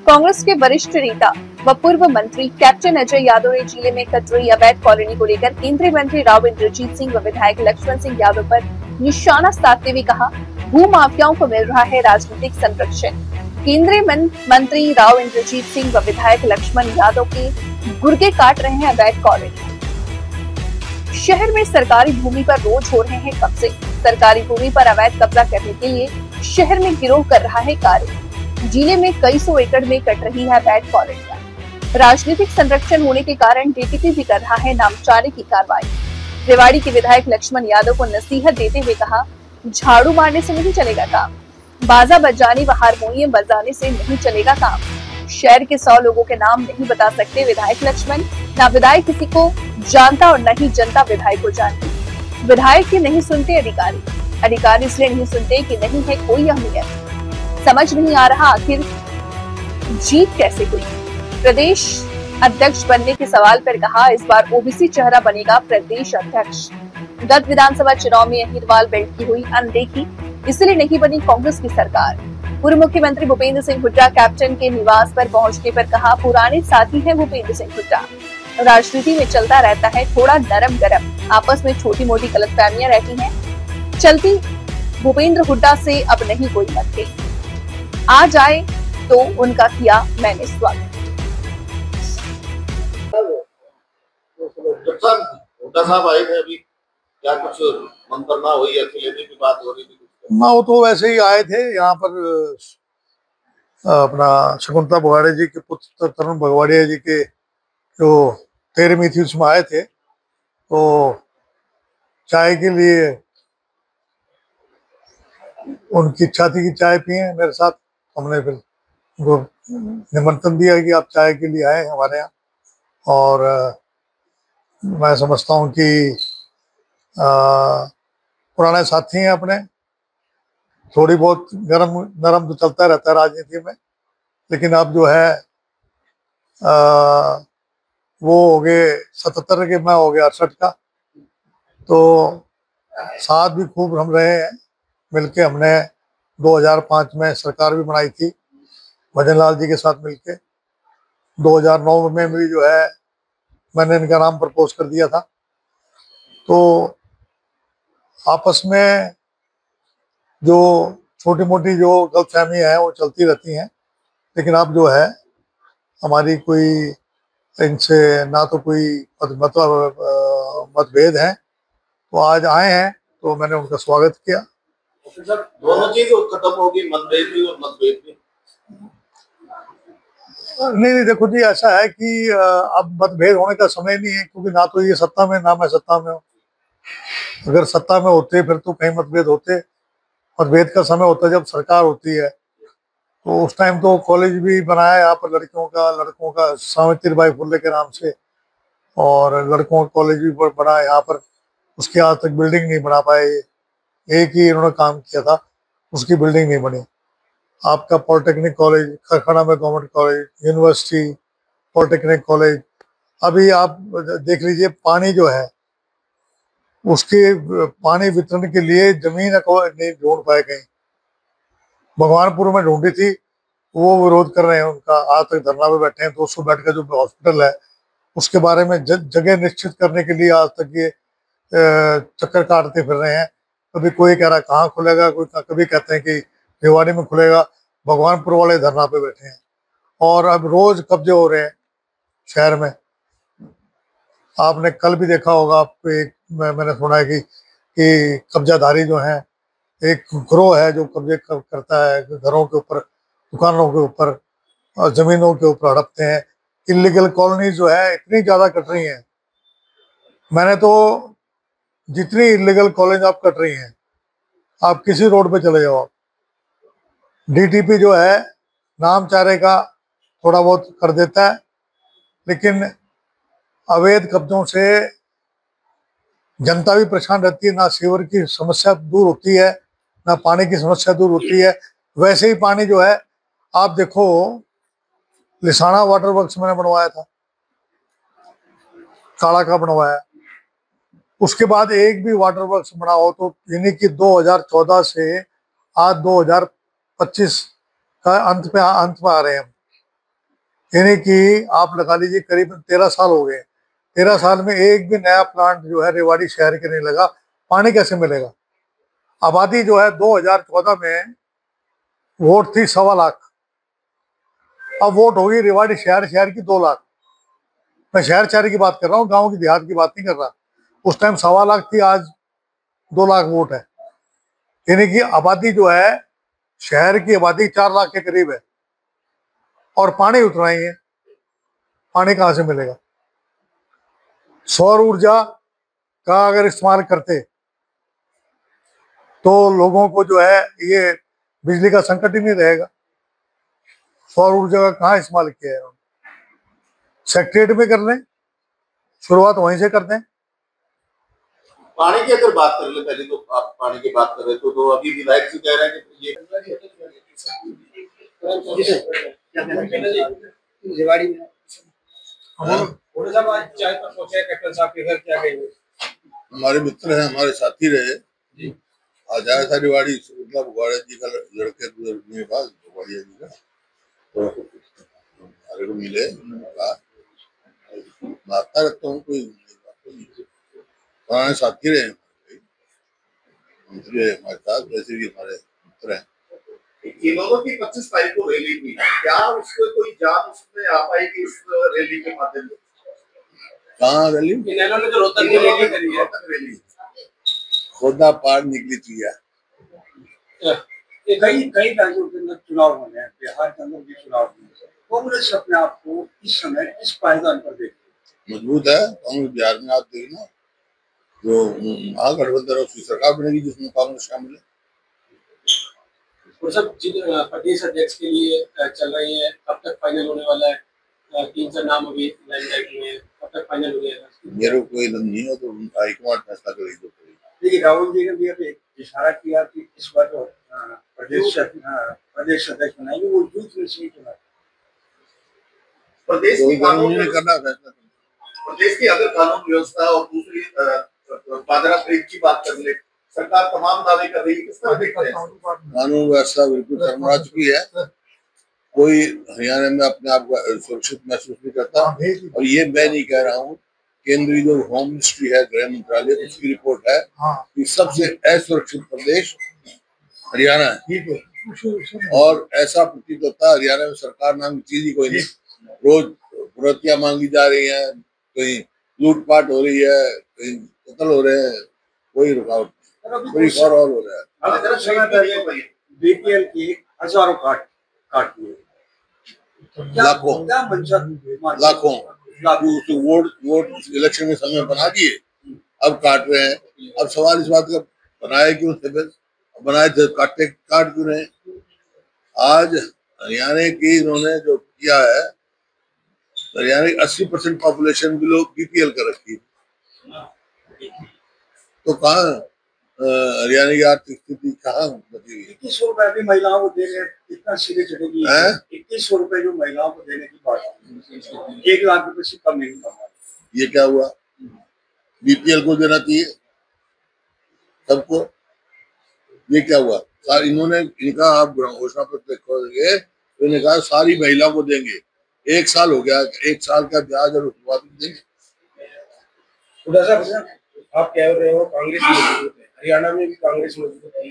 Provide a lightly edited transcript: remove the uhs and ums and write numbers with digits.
कांग्रेस के वरिष्ठ नेता व पूर्व मंत्री कैप्टन अजय यादव ने जिले में कटरी अवैध कॉलोनी को लेकर केंद्रीय मंत्री राव इंद्रजीत सिंह व विधायक लक्ष्मण सिंह यादव पर निशाना साधते हुए कहा, भू माफियाओं को मिल रहा है राजनीतिक संरक्षण। केंद्रीय मंत्री राव इंद्रजीत सिंह व विधायक लक्ष्मण यादव के गुर्गे काट रहे हैं अवैध कॉलोनी। शहर में सरकारी भूमि पर रोज हो रहे हैं कब्जे। सरकारी भूमि पर अवैध कब्जा करने के लिए शहर में गिरोह कर रहा है कार्य। जिले में कई सौ एकड़ में कट रही है अवैध कॉलोनियां। राजनीतिक संरक्षण होने के कारण डीटीपी भी कर रहा है नामचारे की कार्रवाई। रेवाड़ी के विधायक लक्ष्मण यादव को नसीहत देते हुए कहा, झाड़ू मारने से नहीं चलेगा काम, बाजा बजाने व हारमोनियम बजाने से नहीं चलेगा काम। शहर के 100 लोगों के नाम नहीं बता सकते विधायक लक्ष्मण। ना विधायक किसी को जानता और न ही जनता विधायक को जानती। विधायक की नहीं सुनते अधिकारी, अधिकारी इसलिए नहीं सुनते कि नहीं है कोई अहमियत। समझ नहीं आ रहा आखिर जीत कैसे हुई। प्रदेश अध्यक्ष बनने के सवाल पर कहा, इस बार ओबीसी चेहरा बनेगा प्रदेश अध्यक्ष। गत विधानसभा चुनाव में अहिरवाल बेल्ट की हुई अनदेखी, इसलिए नहीं बनी कांग्रेस की सरकार। पूर्व मुख्यमंत्री भूपेंद्र सिंह हुड्डा कैप्टन के निवास पर पहुंचने पर कहा, पुराने साथी हैं भूपेंद्र सिंह हुड्डा। राजनीति में चलता रहता है थोड़ा नरम गरम, आपस में छोटी मोटी गलतफहमियां रहती हैं, चलती। भूपेंद्र हुड्डा से अब नहीं कोई मतभेद, आ जाए तो उनका किया मैंने स्वागत। हुड्डा साहब आए थे अभी, क्या कुछ मंत्रणा हुई है, लेने की बात हो रही थी? ना, वो तो वैसे ही आए थे यहाँ पर। अपना शकुंतला भगवाड़े जी के पुत्र तरुण भगवाड़िया जी के जो 13वीं थी उसमें आए थे, तो चाय के लिए उनकी इच्छा थी कि चाय पिए मेरे साथ। हमने फिर उनको निमंत्रण दिया कि आप चाय के लिए आए हमारे यहाँ। और मैं समझता हूँ कि पुराने साथी हैं अपने। थोड़ी बहुत गरम नरम तो चलता रहता है राजनीति में, लेकिन अब जो है वो हो गए 77 के, मैं हो गया 68 का। तो साथ भी खूब हम रहे हैं मिलके। हमने 2005 में सरकार भी बनाई थी भजन लाल जी के साथ मिलके। 2009 में भी जो है मैंने इनका नाम प्रपोज कर दिया था। तो आपस में जो छोटी मोटी जो गलतफहमी है वो चलती रहती हैं, लेकिन अब जो है हमारी कोई इनसे ना तो कोई मतभेद है। तो आज आए हैं तो मैंने उनका स्वागत किया। सर, दोनों चीज खत्म होगी, मतभेद भी और मतभेद भी? नहीं, देखो जी, ऐसा है कि अब मतभेद होने का समय नहीं है, क्योंकि ना तो ये सत्ता में, ना मैं सत्ता में हूँ। अगर सत्ता में होते फिर तो कहीं मतभेद होते। मतभेद का समय होता है जब सरकार होती है। तो उस टाइम तो कॉलेज भी बनाया यहाँ पर लड़कों का सावित्रीबाई फुले के नाम से, और लड़कों का कॉलेज भी बना यहाँ पर। उसकी आज तक बिल्डिंग नहीं बना पाए। एक ही इन्होंने काम किया था, उसकी बिल्डिंग नहीं बनी। आपका पॉलिटेक्निक कॉलेज खरखड़ा में, government college, university, polytechnic college, अभी आप देख लीजिए पानी जो है उसके पानी वितरण के लिए जमीन नहीं ढूंढ पाए कहीं। भगवानपुर में ढूंढी थी, वो विरोध कर रहे हैं उनका। आज तक धरना पे बैठे हैं। 200 बेड का जो हॉस्पिटल है उसके बारे में जगह निश्चित करने के लिए आज तक ये चक्कर काटते फिर रहे हैं। कभी कोई कह रहा है कहाँ खुलेगा, कोई कभी कहते हैं कि रेवाड़ी में खुलेगा। भगवानपुर वाले धरना पे बैठे हैं और अब रोज कब्जे हो रहे हैं शहर में। आपने कल भी देखा होगा, आपको एक मैंने सुना है कि कब्जाधारी जो हैं, एक गिरोह है जो कब्जे करता है घरों के ऊपर, दुकानों के ऊपर और जमीनों के ऊपर हड़पते हैं। इलीगल कॉलोनी जो है इतनी ज्यादा कट रही हैं। मैंने तो जितनी इलीगल कॉलोनी आप कट रही हैं, आप किसी रोड पे चले जाओ, डीटीपी जो है नामचारे का थोड़ा बहुत कर देता है, लेकिन अवैध कब्जों से जनता भी परेशान रहती है। ना सीवर की समस्या दूर होती है, ना पानी की समस्या दूर होती है। वैसे ही पानी जो है, आप देखो लिसाना वाटर वर्क्स मैंने बनवाया था, काला का बनवाया, उसके बाद एक भी वाटर वर्क्स बना हो तो यानी कि 2014 से आज 2025 का अंत में आ रहे हैं। यानी कि आप लगा लीजिए करीब 13 साल हो गए। 13 साल में एक भी नया प्लांट जो है रेवाड़ी शहर के नहीं लगा। पानी कैसे मिलेगा? आबादी जो है 2014 में वोट थी 1.25 लाख, अब वोट होगी रेवाड़ी शहर की 2 लाख। मैं शहर की बात कर रहा हूँ, गांव की देहात की बात नहीं कर रहा। उस टाइम 1.25 लाख थी, आज 2 लाख वोट है। यानी कि आबादी जो है शहर की आबादी 4 लाख के करीब है और पानी उतना ही है। पानी कहाँ से मिलेगा? सौर ऊर्जा का अगर इस्तेमाल करते तो लोगों को जो है ये बिजली का संकट ही नहीं रहेगा। सौर ऊर्जा का कहाँ इस्तेमाल किया है? सेक्रेटरी में कर लें, शुरुआत वहीं से कर दें। पानी की अगर बात कर ले, पहले तो आप पानी की बात कर रहे तो अभी विधायक जी कह रहे हैं कि ये रेवाड़ी में चाय पर पहुंचे कैप्टन साहब के घर क्या गए? हमारे मित्र हैं, हमारे साथी रहे जी। आज आया था रेवाड़ी, भगवाड़ा जी का लड़के मेरे पास, भगवाड़िया जी का, तो हमारे को मिले, मारता रहता हूँ, कोई पुराने साथी रहे मंत्री हमारे साथ, वैसे भी हमारे मित्र हैं। इन्होंने की 25 तारीख को रैली की, क्या उसको कोई जान उसमें आ पाई कि इस रैली के माध्यम से? कहाँ रैली? इन्होंने जो रोहतक की रैली करी है, रैली खोदा पार निकली थी यार। कई राज्यों के अंदर चुनाव होने हैं, बिहार के अंदर भी चुनाव होने हैं। कांग्रेस अपने आप को इस समय किस पायदान पर देखती है? मजबूत है कांग्रेस। बिहार में आप देखना, जो महागठबंधन उसकी सरकार बनेगी जिसमें कांग्रेस शामिल है। और सब प्रदेश अध्यक्ष के लिए चल रही है, कब तक फाइनल होने वाला है? 3-4 नाम अभी लाइमलाइट में है, कब तक फाइनल हो जाएगा? मेरे को कोई इल्म नहीं है, तो हाईकमांड फैसला करेगी। देखिए, राहुल जी ने भी अभी इशारा किया कि इस बार जो प्रदेश अध्यक्ष बनाएंगे वो यूथ में सीट होगा। प्रदेश की कानून करना फैसला, प्रदेश की अगर कानून व्यवस्था और दूसरी बाजरा खरीद की बात कर ले, सरकार तमाम दावे कर रही है, किस तरह देखते हैं? कानून व्यवस्था बिल्कुल सरमरा चुकी है। कोई हरियाणा में अपने आप को सुरक्षित महसूस नहीं करता। और ये मैं नहीं कह रहा हूँ, केंद्रीय जो होम मिनिस्ट्री है, गृह मंत्रालय, उसकी रिपोर्ट है कि सबसे असुरक्षित प्रदेश हरियाणा है। और ऐसा प्रतीत होता है हरियाणा में सरकार नाम की चीज ही कोई नहीं। रोज फुरतियां मांगी जा रही हैं, कहीं लूटपाट हो रही है, कहीं कत्ल हो रहे हैं, कोई रुकावट नहीं, कोई और हो रहा है। बीपीएल की हजारों काट दिए, लाखों वोट इलेक्शन में समय बना दिए, अब काट रहे हैं। अब सवाल इस बात का बनाए क्यों थे, फिर बनाए थे काट क्यों रहे? आज हरियाणा की इन्होंने जो किया है, हरियाणा की 80% पॉपुलेशन भी लोग बीपीएल कर रखी है, तो कहाँ हरियाणा की आर्थिक स्थिति कहाँ बची हुई? 2100 रुपए भी महिलाओं को देने, इतना सीधे चढ़ेगी। 2100 रुपए जो महिलाओं को देने की बात, 1 लाख रुपए से कम नहीं कमा। ये क्या हुआ? बीपीएल को देना चाहिए सबको, ये क्या हुआ? इन्होंने इनका आप घोषणा पत्र देखोगे तो इन्होंने कहा सारी महिलाओं को देंगे। 1 साल हो गया, 1 साल का ब्याज और उसके बाद देंगे। आप कह रहे हो कांग्रेस मजबूत है, हरियाणा में भी कांग्रेस मजबूत है,